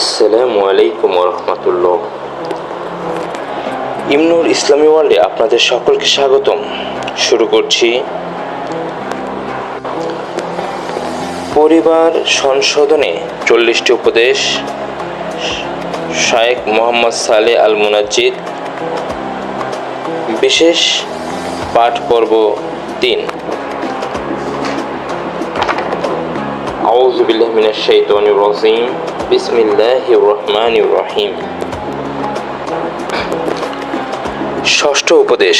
আসসালামু আলাইকুম রহমতুল্লাহ। ইমনুর ইসলামী ওয়ার্ল্ডে আপনাদের সকলকে স্বাগতম। শুরু করছি পরিবার সংশোধনে 40টি উপদেশ, শায়েখ মোহাম্মদ সালেহ আল মুনাজ্জিদ, বিশেষ পাঠ পর্ব 3। আউযু বিল্লাহি মিনাশ শাইতানির রাজিম। বিসমিল্লাহির রহমানির রহিম। ষষ্ঠ উপদেশ,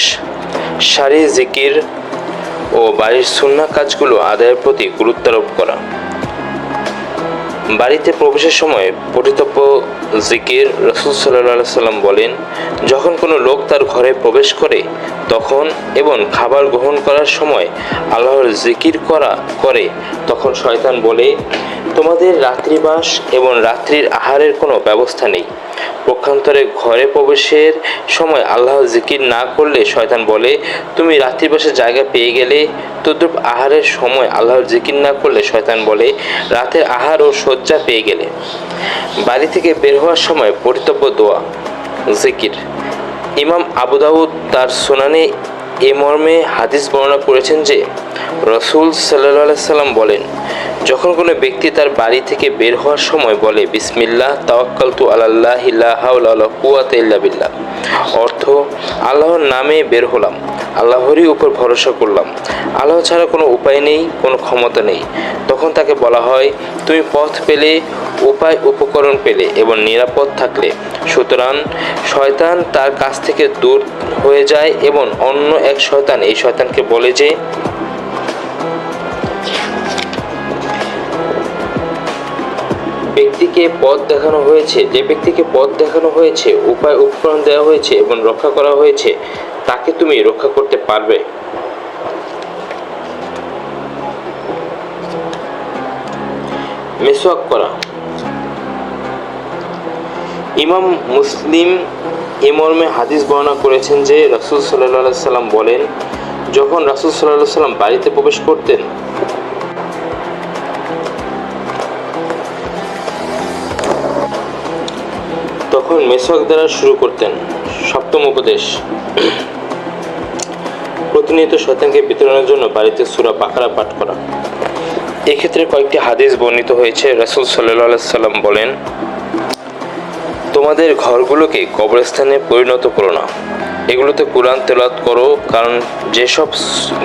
সারি জিকির ও বাড়ির সুন্নাহ কাজগুলো আদায়ের প্রতি গুরুত্ব আরোপ করা। বাড়িতে প্রবেশের সময় পঠিতব্য জিকির। রাসূল সাল্লাল্লাহু আলাইহি সাল্লাম বলেন, যখন কোনো লোক তার ঘরে প্রবেশ করে তখন এবং খাবার গ্রহণ করার সময় আল্লাহর জিকির করে তখন শয়তান বলে, তোমাদের রাত্রিবাস এবং রাত্রির আহারের কোনো ব্যবস্থা নেই। পক্ষান্তরে ঘরে প্রবেশের সময় আল্লাহর জিকির না করলে শয়তান বলে, তুমি রাত্রিবাসের জায়গা পেয়ে গেলে। তদ্রূপ আহারের সময় আল্লাহর জিকির না করলে শয়তান বলে, রাতের আহার ও শয্যা পেয়ে গেলে। বাড়ি থেকে বের হওয়ার সময় পঠিতব্য দোয়া জিকির। ইমাম আবু দাউদ তার সুনানে এ মর্মে হাদিস বর্ণনা করেছেন যে রাসূল সাল্লাল্লাহু আলাইহি সাল্লাম বলেন, যখন কোনো ব্যক্তি তার বাড়ি থেকে বের হওয়ার সময় বলে, বিসমিল্লাহ তাওয়াক্কালতু আলাল্লাহি লা হাওলা ওয়ালা কুওয়াতা ইল্লা বিল্লাহ, অর্থ আল্লাহর নামে বের হলাম, আল্লাহরই উপর ভরসা করলাম, আল্লাহ ছাড়া কোনো উপায় নেই, কোনো ক্ষমতা নেই, তখন তাকে বলা হয়, তুমি পথ পেলে, উপায় উপকরণ পেলে এবং নিরাপদ থাকলে। সুতরাং শয়তান তার কাছ থেকে দূর হয়ে যায় এবং অন্য এক শয়তান এই শয়তানকে বলে যে ব্যক্তিকে পথ দেখানো হয়েছে, উপায় উপকরণ দেওয়া হয়েছে এবং রক্ষা করা হয়েছে, তাকে তুমি রক্ষা করতে পারবে। মেসওয়াক করা। ইমাম মুসলিম এ মর্মে হাদিস বর্ণনা করেছেন যে রাসূল সাল্লাল্লাহু আলাইহি সাল্লাম বলেন, যখন রাসূল সাল্লাল্লাহু আলাইহি সাল্লাম বাড়িতে প্রবেশ করতেন তখন মেসওয়াক দ্বারা শুরু করতেন। সপ্তম উপদেশ, প্রতিনিয়ত শয়তানকে বিতরণের জন্য বাড়িতে সূরা বাকারা পাঠ করা। এক্ষেত্রে কয়েকটি হাদিস বর্ণিত হয়েছে। রাসূল সাল্লাল্লাহু আলাইহি সাল্লাম বলেন, তোমাদের ঘরগুলোকে কবরস্থানে পরিণত করো না, এগুলোতে কুরআন তেলাওয়াত করো, কারণ যেসব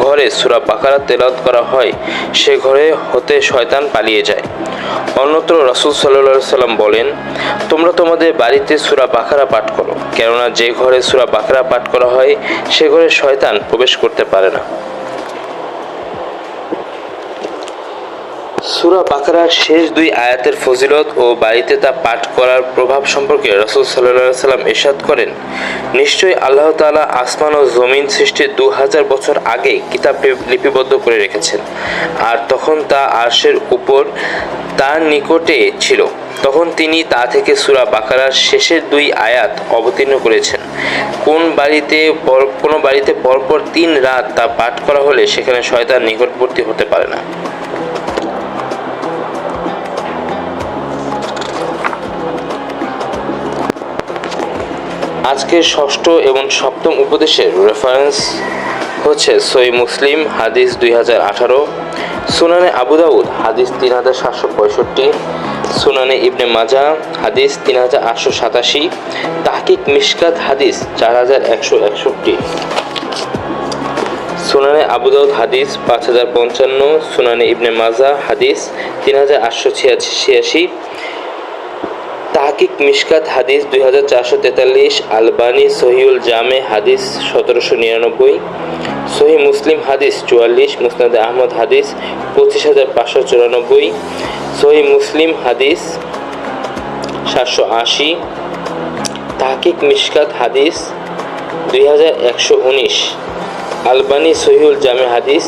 ঘরে সূরা বাকারা তেলাওয়াত করা হয় সে ঘরে হতে শয়তান পালিয়ে যায়। অন্যত্র রাসূল সাল্লাল্লাহু আলাইহি সাল্লাম বলেন, তোমরা তোমাদের বাড়িতে সূরা বাকারা পাঠ করো, কেননা যে ঘরে সূরা বাকারা পাঠ করা হয় সে ঘরে শয়তান প্রবেশ করতে পারে না। সূরা বাকারার শেষ 2 আয়াতের ফজিলত ও বাড়িতে তা পাঠ করার প্রভাব সম্পর্কে রাসূল সাল্লাল্লাহু আলাইহি সাল্লাম ইরশাদ করেন, নিশ্চয়ই আল্লাহ তাআলা আসমান ও জমিন সৃষ্টির 2000 বছর আগে কিতাব লিপিবদ্ধ করে রেখেছেন, আর তখন তা আরশের উপর তার নিকটে ছিল। তখন তিনি তা থেকে সূরা বাকারার শেষের 2 আয়াত অবতীর্ণ করেছেন। কোনো বাড়িতে পরপর 3 রাত তা পাঠ করা হলে সেখানে শয়তান নিকটবর্তী হতে পারে না। আজকের ষষ্ঠ এবং সপ্তম উপদেশের রেফারেন্স হচ্ছে সহিহ মুসলিম হাদিস 2018, সুনানে আবু দাউদ হাদিস 3765, সুনানে ইবনে মাজাহ হাদিস 3887, তাহকিক মিশকাত হাদিস 4161, সুনানে আবু দাউদ হাদিস 5055, সুনানে ইবনে মাজাহ হাদিস 3886, তাহকিক মিশকাত হাদিস 2443, আলবানী সহিহুল জামে হাদিস 1799, সহিহ মুসলিম হাদিস 44, মুসনাদে আহমদ হাদিস 25594, সহিহ মুসলিম হাদিস 780, তাহকিক মিশকাত হাদিস 2119, আলবানী সহিহুল জামে হাদিস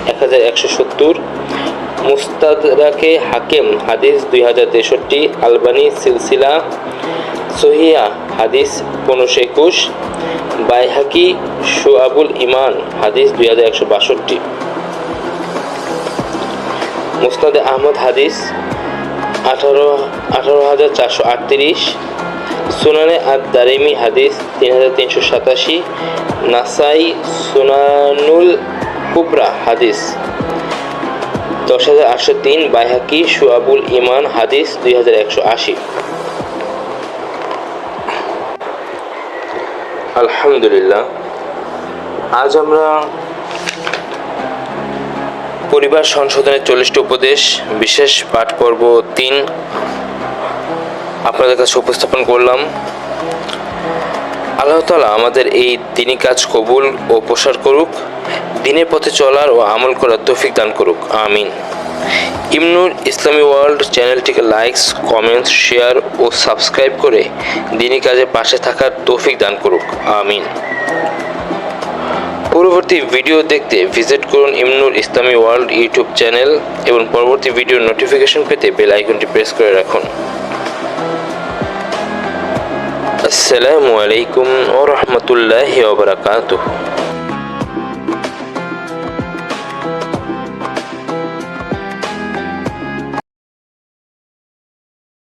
1170, মুস্তাদরাকে হাকিম হাদিস 2063, আলবানী সিলসিলা সহিহা হাদিস 1521, বাইহাকি শুআবুল ঈমান হাদিস 2162, মুসনাদে আহমদ হাদিস 18,438, সুনানে আদ-দারিমি হাদিস 3,387, নাসাই সুনানুল কুবরা হাদিস 10,803, বাইহাকি শুআবুল ঈমান হাদিস 2,180। আলহামদুলিল্লাহ, আজ আমরা পরিবার সংশোধনের 40টি উপদেশ বিশেষ পাঠ পর্ব 3 আপনাদের কাছে উপস্থাপন করলাম। আল্লাহ তাআলা আমাদের এই দ্বীনি কাজ কবুল ও প্রসার করুক, দ্বীনের পথে চলার ও আমল করার তৌফিক দান করুক, আমিন। ইমনুর ইসলামী ওয়ার্ল্ড চ্যানেলটিকে লাইকস, কমেন্টস, শেয়ার ও সাবস্ক্রাইব করে দ্বীনি কাজে পাশে থাকার তৌফিক দান করুক, আমিন। পরবর্তী ভিডিও দেখতে ভিজিট করুন ইমনুর ইসলামী ওয়ার্ল্ড ইউটিউব চ্যানেল এবং পরবর্তী ভিডিওর নোটিফিকেশন পেতে বেল আইকনটি প্রেস করে রাখুন। আসসালামু আলাইকুম ওয়া রাহমাতুল্লাহি ওয়া বারাকাতুহু।